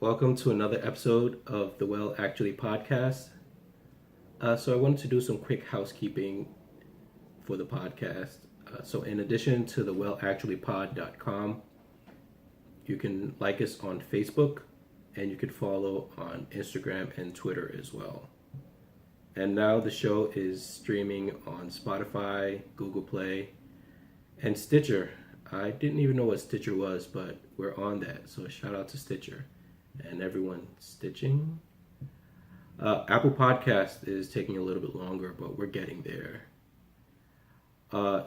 Welcome to another episode of the Well Actually podcast. So I wanted to do some quick housekeeping for the podcast. So in addition to the wellactuallypod.com, you can like us on Facebook and you can follow on Instagram and Twitter as well. And now the show is streaming on Spotify, Google Play, and Stitcher. I didn't even know what Stitcher was, but we're on that. So shout out to Stitcher and everyone stitching. Apple Podcast is taking a little bit longer, but we're getting there.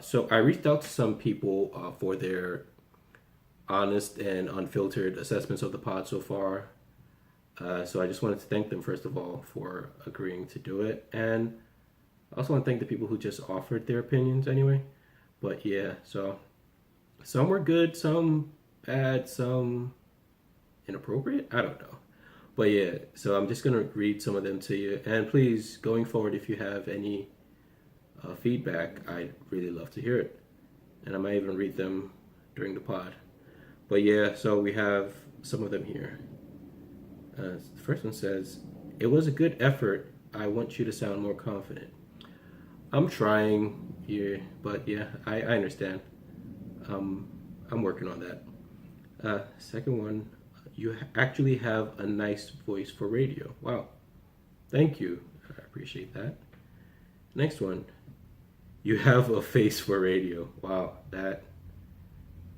So I reached out to some people for their honest and unfiltered assessments of the pod so far. So I just wanted to thank them, first of all, for agreeing to do it. And I also want to thank the people who just offered their opinions anyway. But yeah, so some were good, some bad, some inappropriate. I don't know. But yeah, so I'm just going to read some of them to you. And please, going forward, if you have any feedback, I'd really love to hear it. And I might even read them during the pod. But yeah, so we have some of them here. The first one says, "It was a good effort. I want you to sound more confident." I'm trying here, but yeah, I understand. I'm working on that. Second one, "You actually have a nice voice for radio." Wow, thank you. I appreciate that. Next one, "You have a face for radio." Wow, that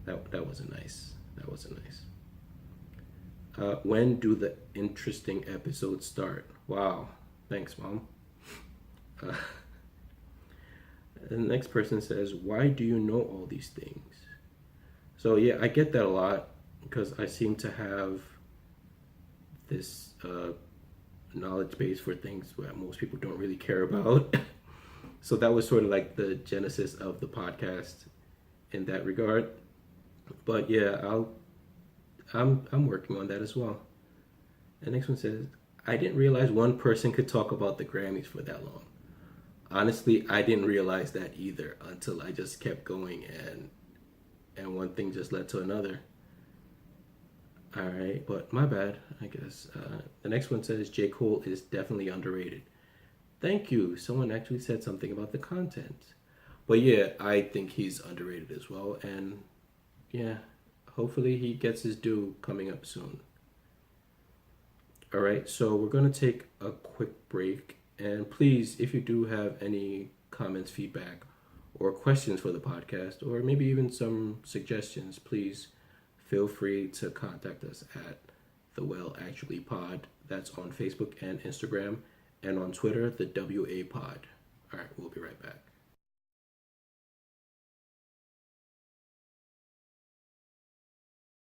wasn't nice. That wasn't nice. "When do the interesting episodes start?" Wow, thanks, Mom. The next person says, "Why do you know all these things?" So yeah, I get that a lot because I seem to have this knowledge base for things that most people don't really care about. So that was sort of like the genesis of the podcast in that regard. But yeah, I'm working on that as well. The next one says, "I didn't realize one person could talk about the Grammys for that long." Honestly, I didn't realize that either until I just kept going and one thing just led to another. All right, but my bad, I guess. The next one says, "J. Cole is definitely underrated." Thank you. Someone actually said something about the content. But yeah, I think he's underrated as well. And yeah, hopefully he gets his due coming up soon. All right, so we're going to take a quick break. And please, if you do have any comments, feedback, or questions for the podcast, or maybe even some suggestions, please feel free to contact us at the Well Actually Pod. That's on Facebook and Instagram, and on Twitter, the WApod. All right, we'll be right back.